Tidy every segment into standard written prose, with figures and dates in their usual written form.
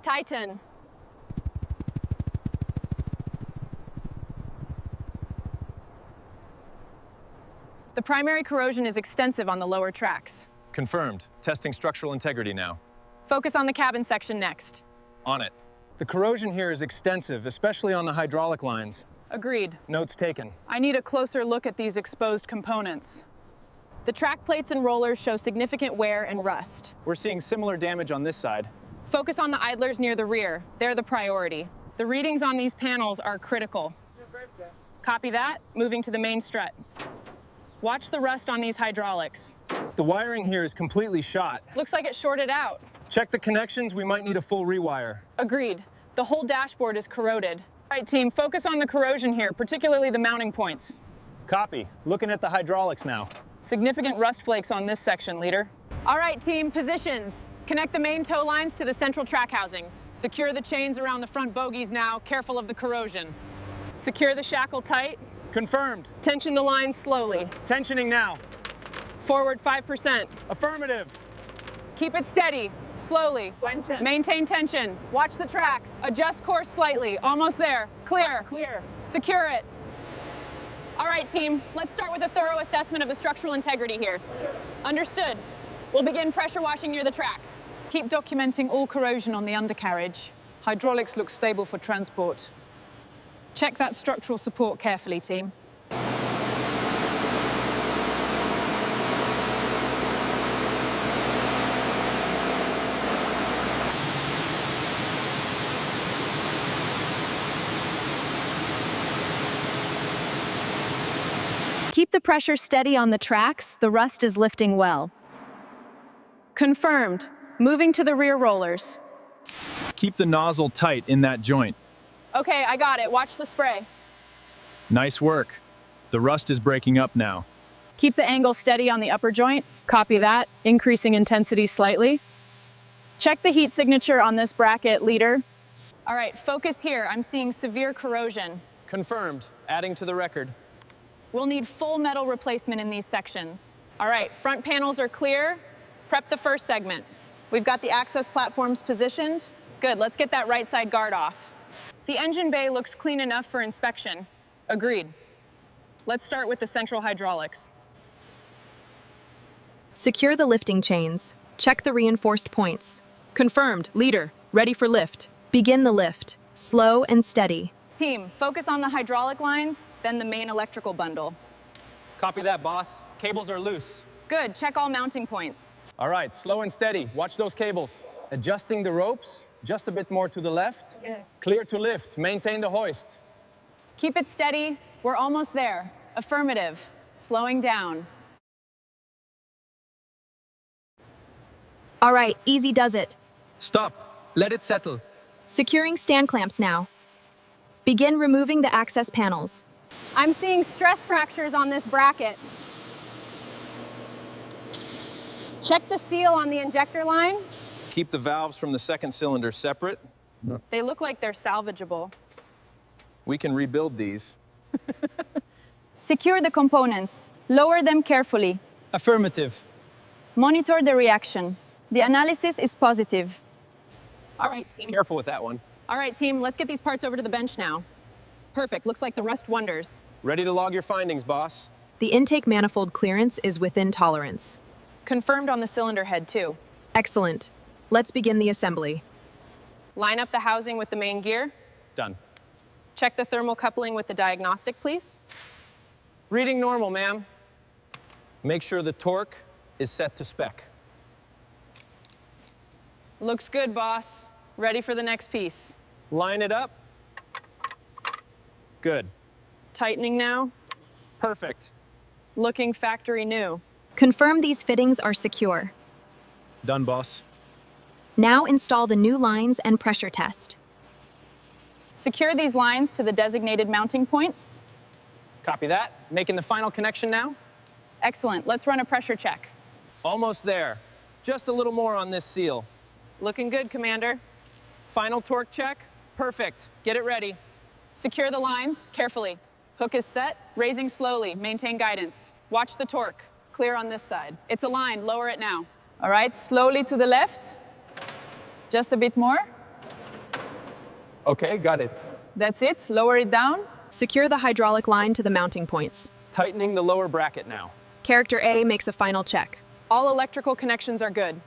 Titan. The primary corrosion is extensive on the lower tracks. Confirmed. Testing structural integrity now. Focus on the cabin section next. On it. The corrosion here is extensive, especially on the hydraulic lines. Agreed. Notes taken. I need a closer look at these exposed components. The track plates and rollers show significant wear and rust. We're seeing similar damage on this side. Focus on the idlers near the rear. They're the priority. The readings on these panels are critical. Copy that. Moving to the main strut. Watch the rust on these hydraulics. The wiring here is completely shot. Looks like it shorted out. Check the connections. We might need a full rewire. Agreed. The whole dashboard is corroded. All right, team, focus on the corrosion here, particularly the mounting points. Copy. Looking at the hydraulics now. Significant rust flakes on this section, leader. All right, team, positions. Connect the main tow lines to the central track housings. Secure the chains around the front bogies now, careful of the corrosion. Secure the shackle tight. Confirmed. Tension the lines slowly. Tensioning now. Forward 5%. Affirmative. Keep it steady, slowly. Maintain tension. Watch the tracks. Adjust course slightly. Almost there. Clear. Clear. Secure it. All right, team. Let's start with a thorough assessment of the structural integrity here. Understood. We'll begin pressure washing near the tracks. Keep documenting all corrosion on the undercarriage. Hydraulics look stable for transport. Check that structural support carefully, team. Keep the pressure steady on the tracks. The rust is lifting well. Confirmed. Moving to the rear rollers. Keep the nozzle tight in that joint. Okay, I got it. Watch the spray. Nice work. The rust is breaking up now. Keep the angle steady on the upper joint. Copy that. Increasing intensity slightly. Check the heat signature on this bracket, leader. All right, focus here. I'm seeing severe corrosion. Confirmed. Adding to the record. We'll need full metal replacement in these sections. All right, front panels are clear. Prep the first segment. We've got the access platforms positioned. Good, let's get that right side guard off. The engine bay looks clean enough for inspection. Agreed. Let's start with the central hydraulics. Secure the lifting chains. Check the reinforced points. Confirmed, leader, ready for lift. Begin the lift. Slow and steady. Team, focus on the hydraulic lines, then the main electrical bundle. Copy that, boss. Cables are loose. Good, check all mounting points. All right, slow and steady. Watch those cables. Adjusting the ropes, just a bit more to the left. Yeah. Clear to lift. Maintain the hoist. Keep it steady. We're almost there. Affirmative. Slowing down. All right, easy does it. Stop. Let it settle. Securing stand clamps now. Begin removing the access panels. I'm seeing stress fractures on this bracket. Check the seal on the injector line. Keep the valves from the second cylinder separate. They look like they're salvageable. We can rebuild these. Secure the components. Lower them carefully. Affirmative. Monitor the reaction. The analysis is positive. All right, team. Careful with that one. All right, team, let's get these parts over to the bench now. Perfect, looks like the rust wonders. Ready to log your findings, boss. The intake manifold clearance is within tolerance. Confirmed on the cylinder head, too. Excellent. Let's begin the assembly. Line up the housing with the main gear. Done. Check the thermal coupling with the diagnostic, please. Reading normal, ma'am. Make sure the torque is set to spec. Looks good, boss. Ready for the next piece. Line it up. Good. Tightening now. Perfect. Looking factory new. Confirm these fittings are secure. Done, boss. Now install the new lines and pressure test. Secure these lines to the designated mounting points. Copy that. Making the final connection now. Excellent. Let's run a pressure check. Almost there. Just a little more on this seal. Looking good, Commander. Final torque check. Perfect. Get it ready. Secure the lines carefully. Hook is set. Raising slowly. Maintain guidance. Watch the torque. Clear on this side. It's aligned. Lower it now. All right, slowly to the left. Just a bit more. Okay, got it. That's it. Lower it down. Secure the hydraulic line to the mounting points. Tightening the lower bracket now. Character A makes a final check. All electrical connections are good.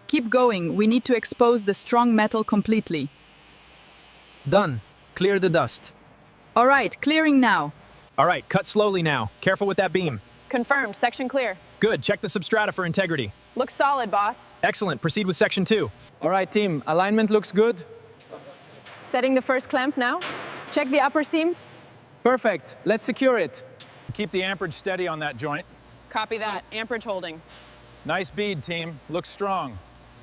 Keep going. We need to expose the strong metal completely. Done. Clear the dust. All right, clearing now. All right, cut slowly now. Careful with that beam. Confirmed. Section clear. Good, check the substrata for integrity. Looks solid, boss. Excellent, proceed with section 2. All right, team. Alignment looks good. Setting the first clamp now. Check the upper seam. Perfect. Let's secure it. Keep the amperage steady on that joint. Copy that. Amperage holding. Nice bead, team. Looks strong.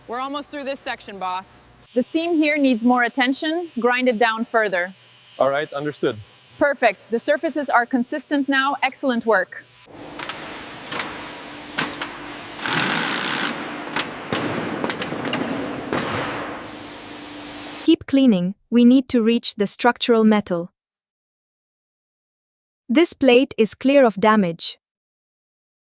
We're almost through this section, boss. The seam here needs more attention. Grind it down further. All right, understood. Perfect. The surfaces are consistent now. Excellent work. Keep cleaning. We need to reach the structural metal. This plate is clear of damage.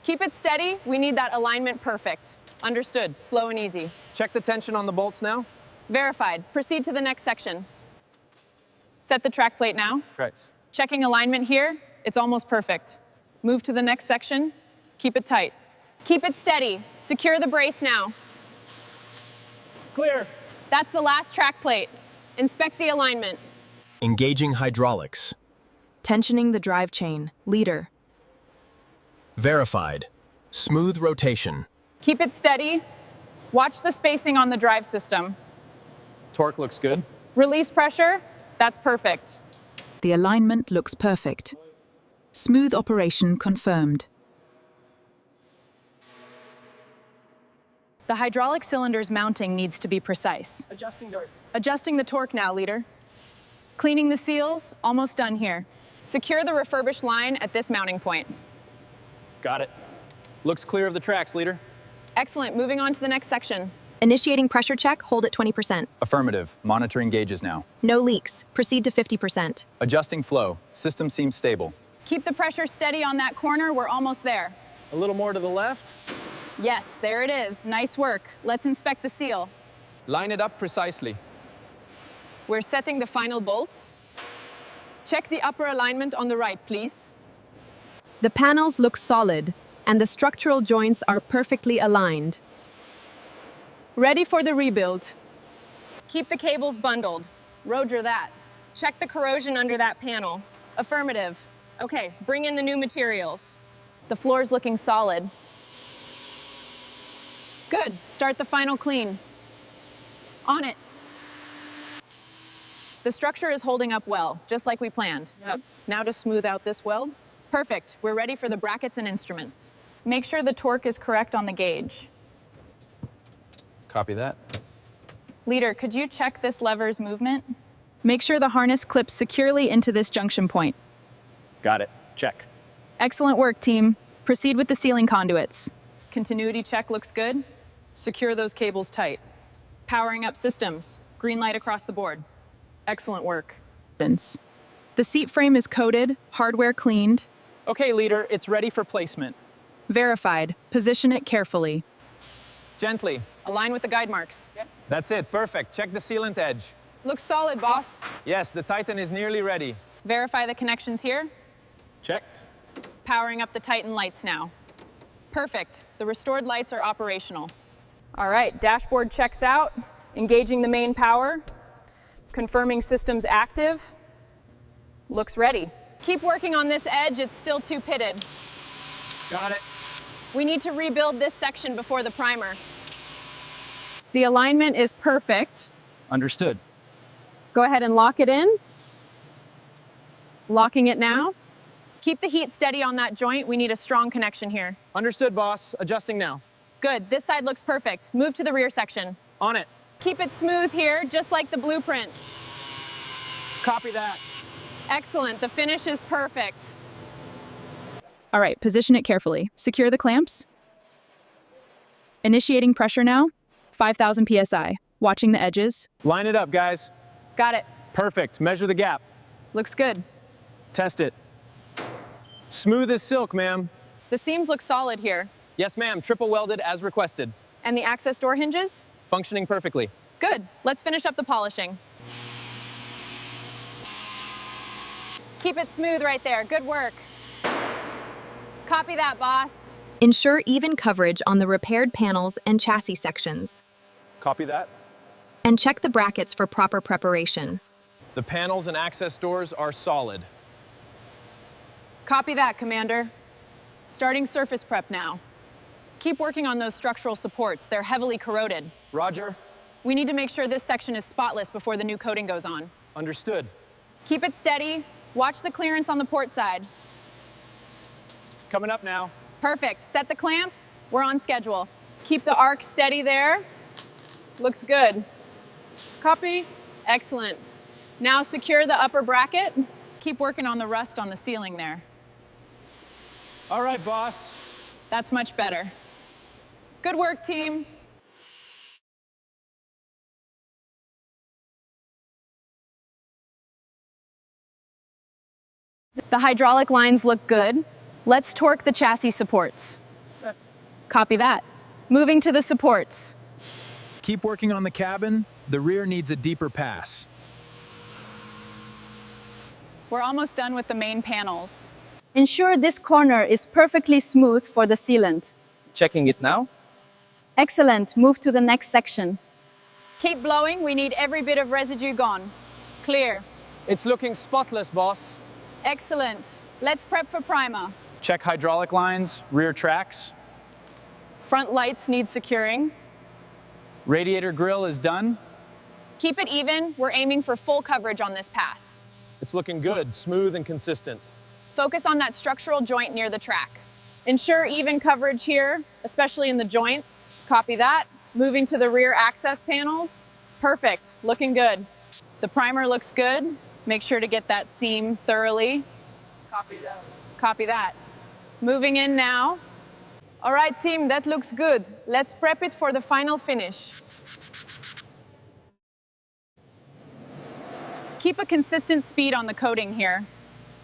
Keep it steady. We need that alignment perfect. Understood. Slow and easy. Check the tension on the bolts now. Verified. Proceed to the next section. Set the track plate now. Right. Checking alignment here. It's almost perfect. Move to the next section. Keep it tight. Keep it steady. Secure the brace now. Clear. That's the last track plate. Inspect the alignment. Engaging hydraulics. Tensioning the drive chain. Leader. Verified. Smooth rotation. Keep it steady. Watch the spacing on the drive system. Torque looks good. Release pressure. That's perfect. The alignment looks perfect. Smooth operation confirmed. The hydraulic cylinder's mounting needs to be precise. Adjusting the torque now, leader. Cleaning the seals. Almost done here. Secure the refurbished line at this mounting point. Got it. Looks clear of the tracks, leader. Excellent. Moving on to the next section. Initiating pressure check, hold at 20%. Affirmative. Monitoring gauges now. No leaks. Proceed to 50%. Adjusting flow. System seems stable. Keep the pressure steady on that corner. We're almost there. A little more to the left. Yes, there it is. Nice work. Let's inspect the seal. Line it up precisely. We're setting the final bolts. Check the upper alignment on the right, please. The panels look solid, and the structural joints are perfectly aligned. Ready for the rebuild. Keep the cables bundled. Roger that. Check the corrosion under that panel. Affirmative. Okay, bring in the new materials. The floor's looking solid. Good. Start the final clean. On it. The structure is holding up well, just like we planned. Yep. Now to smooth out this weld. Perfect. We're ready for the brackets and instruments. Make sure the torque is correct on the gauge. Copy that. Leader, could you check this lever's movement? Make sure the harness clips securely into this junction point. Got it. Check. Excellent work, team. Proceed with the sealing conduits. Continuity check looks good. Secure those cables tight. Powering up systems. Green light across the board. Excellent work. The seat frame is coated, hardware cleaned. Okay, leader, it's ready for placement. Verified. Position it carefully. Gently. Align with the guide marks. That's it. Perfect. Check the sealant edge. Looks solid, boss. Yes, the Titan is nearly ready. Verify the connections here. Checked. Powering up the Titan lights now. Perfect. The restored lights are operational. All right, dashboard checks out. Engaging the main power. Confirming systems active. Looks ready. Keep working on this edge. It's still too pitted. Got it. We need to rebuild this section before the primer. The alignment is perfect. Understood. Go ahead and lock it in. Locking it now. Keep the heat steady on that joint. We need a strong connection here. Understood, boss. Adjusting now. Good. This side looks perfect. Move to the rear section. On it. Keep it smooth here, just like the blueprint. Copy that. Excellent. The finish is perfect. All right, position it carefully. Secure the clamps. Initiating pressure now. 5,000 psi. Watching the edges. Line it up, guys. Got it. Perfect. Measure the gap. Looks good. Test it. Smooth as silk, ma'am. The seams look solid here. Yes, ma'am. Triple welded as requested. And the access door hinges? Functioning perfectly. Good. Let's finish up the polishing. Keep it smooth right there. Good work. Copy that, boss. Ensure even coverage on the repaired panels and chassis sections. Copy that. And check the brackets for proper preparation. The panels and access doors are solid. Copy that, Commander. Starting surface prep now. Keep working on those structural supports. They're heavily corroded. Roger. We need to make sure this section is spotless before the new coating goes on. Understood. Keep it steady. Watch the clearance on the port side. Coming up now. Perfect. Set the clamps. We're on schedule. Keep the arc steady there. Looks good. Copy. Excellent. Now secure the upper bracket. Keep working on the rust on the ceiling there. All right, boss. That's much better. Good work, team. The hydraulic lines look good. Let's torque the chassis supports. Copy that. Moving to the supports. Keep working on the cabin. The rear needs a deeper pass. We're almost done with the main panels. Ensure this corner is perfectly smooth for the sealant. Checking it now. Excellent. Move to the next section. Keep blowing. We need every bit of residue gone. Clear. It's looking spotless, boss. Excellent. Let's prep for primer. Check hydraulic lines, rear tracks. Front lights need securing. Radiator grille is done. Keep it even. We're aiming for full coverage on this pass. It's looking good, smooth and consistent. Focus on that structural joint near the track. Ensure even coverage here, especially in the joints. Copy that. Moving to the rear access panels. Perfect. Looking good. The primer looks good. Make sure to get that seam thoroughly. Copy that. Copy that. Moving in now. All right, team, that looks good. Let's prep it for the final finish. Keep a consistent speed on the coating here.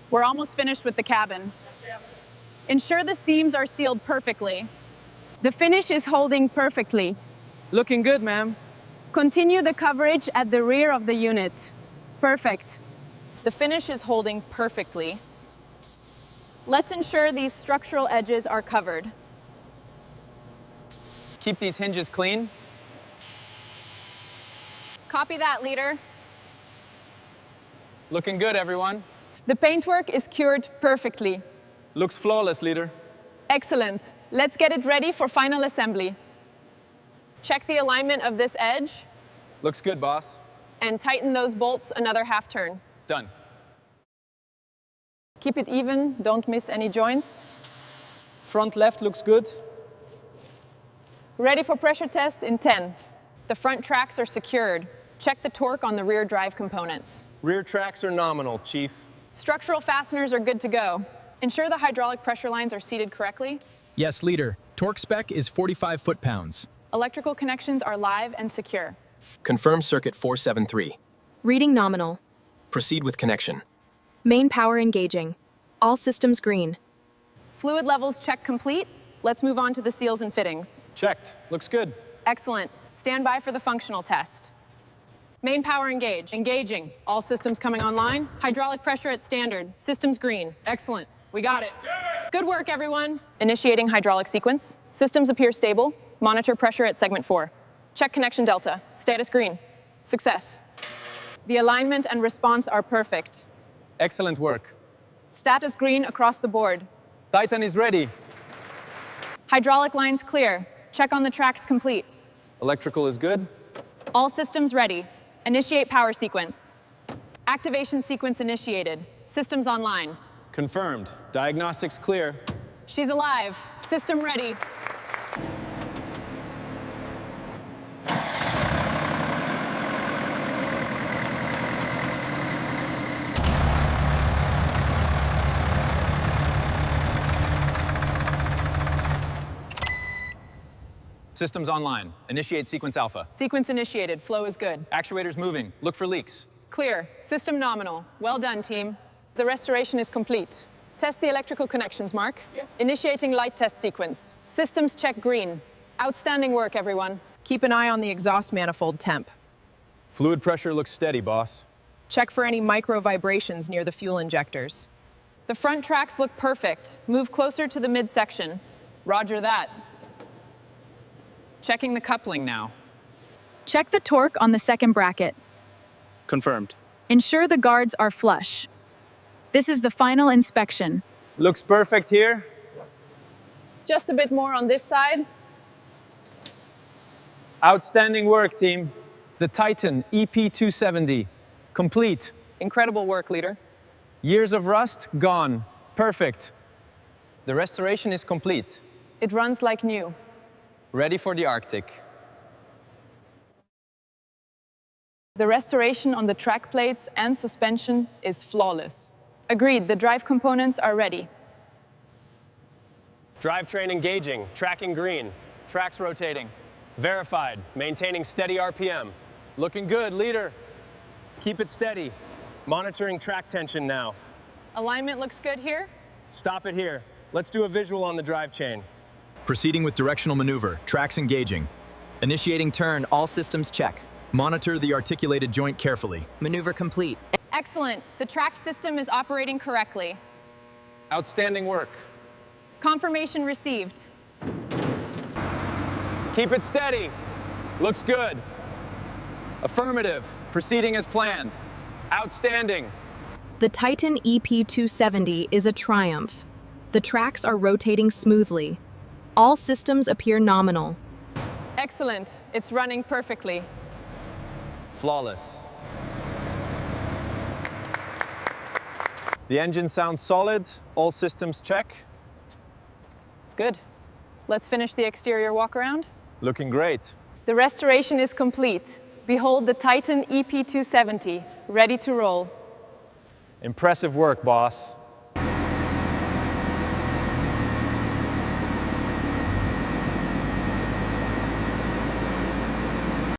We're almost finished with the cabin. Ensure the seams are sealed perfectly. The finish is holding perfectly. Looking good, ma'am. Continue the coverage at the rear of the unit. Perfect. The finish is holding perfectly. Let's ensure these structural edges are covered. Keep these hinges clean. Copy that, leader. Looking good, everyone. The paintwork is cured perfectly. Looks flawless, leader. Excellent. Let's get it ready for final assembly. Check the alignment of this edge Looks good, boss. and tighten those bolts another half turn. Done. Keep it even, don't miss any joints. Front left looks good. Ready for pressure test in 10. The front tracks are secured. Check the torque on the rear drive components. Rear tracks are nominal, Chief. Structural fasteners are good to go. Ensure the hydraulic pressure lines are seated correctly. Yes, leader. Torque spec is 45 foot-pounds. Electrical connections are live and secure. Confirm circuit 473. Reading nominal. Proceed with connection. Main power engaging. All systems green. Fluid levels check complete. Let's move on to the seals and fittings. Checked. Looks good. Excellent. Stand by for the functional test. Main power engaged. Engaging. All systems coming online. Hydraulic pressure at standard. Systems green. Excellent. We got it. Good work, everyone. Initiating hydraulic sequence. Systems appear stable. Monitor pressure at segment 4. Check connection delta. Status green. Success. The alignment and response are perfect. Excellent work. Status green across the board. Titan is ready. Hydraulic lines clear. Check on the tracks complete. Electrical is good. All systems ready. Initiate power sequence. Activation sequence initiated. Systems online. Confirmed. Diagnostics clear. She's alive. System ready. Systems online. Initiate sequence alpha. Sequence initiated. Flow is good. Actuators moving. Look for leaks. Clear. System nominal. Well done, team. The restoration is complete. Test the electrical connections, Mark. Initiating light test sequence. Systems check green. Outstanding work, everyone. Keep an eye on the exhaust manifold temp. Fluid pressure looks steady, boss. Check for any micro vibrations near the fuel injectors. The front tracks look perfect. Move closer to the midsection. Roger that. Checking the coupling now. Check the torque on the second bracket. Confirmed. Ensure the guards are flush. This is the final inspection. Looks perfect here. Just a bit more on this side. Outstanding work, team. The Titan EP270. Complete. Incredible work, leader. Years of rust, gone. Perfect. The restoration is complete. It runs like new. Ready for the Arctic. The restoration on the track plates and suspension is flawless. Agreed, the drive components are ready. Drivetrain engaging, tracking green, tracks rotating. Verified, maintaining steady RPM. Looking good, leader. Keep it steady. Monitoring track tension now. Alignment looks good here. Stop it here. Let's do a visual on the drive chain. Proceeding with directional maneuver, tracks engaging. Initiating turn, all systems check. Monitor the articulated joint carefully. Maneuver complete. Excellent. The track system is operating correctly. Outstanding work. Confirmation received. Keep it steady. Looks good. Affirmative. Proceeding as planned. Outstanding. The Titan EP270 is a triumph. The tracks are rotating smoothly. All systems appear nominal. Excellent. It's running perfectly. Flawless. The engine sounds solid. All systems check. Good. Let's finish the exterior walk-around. Looking great. The restoration is complete. Behold the Titan EP270, ready to roll. Impressive work, boss.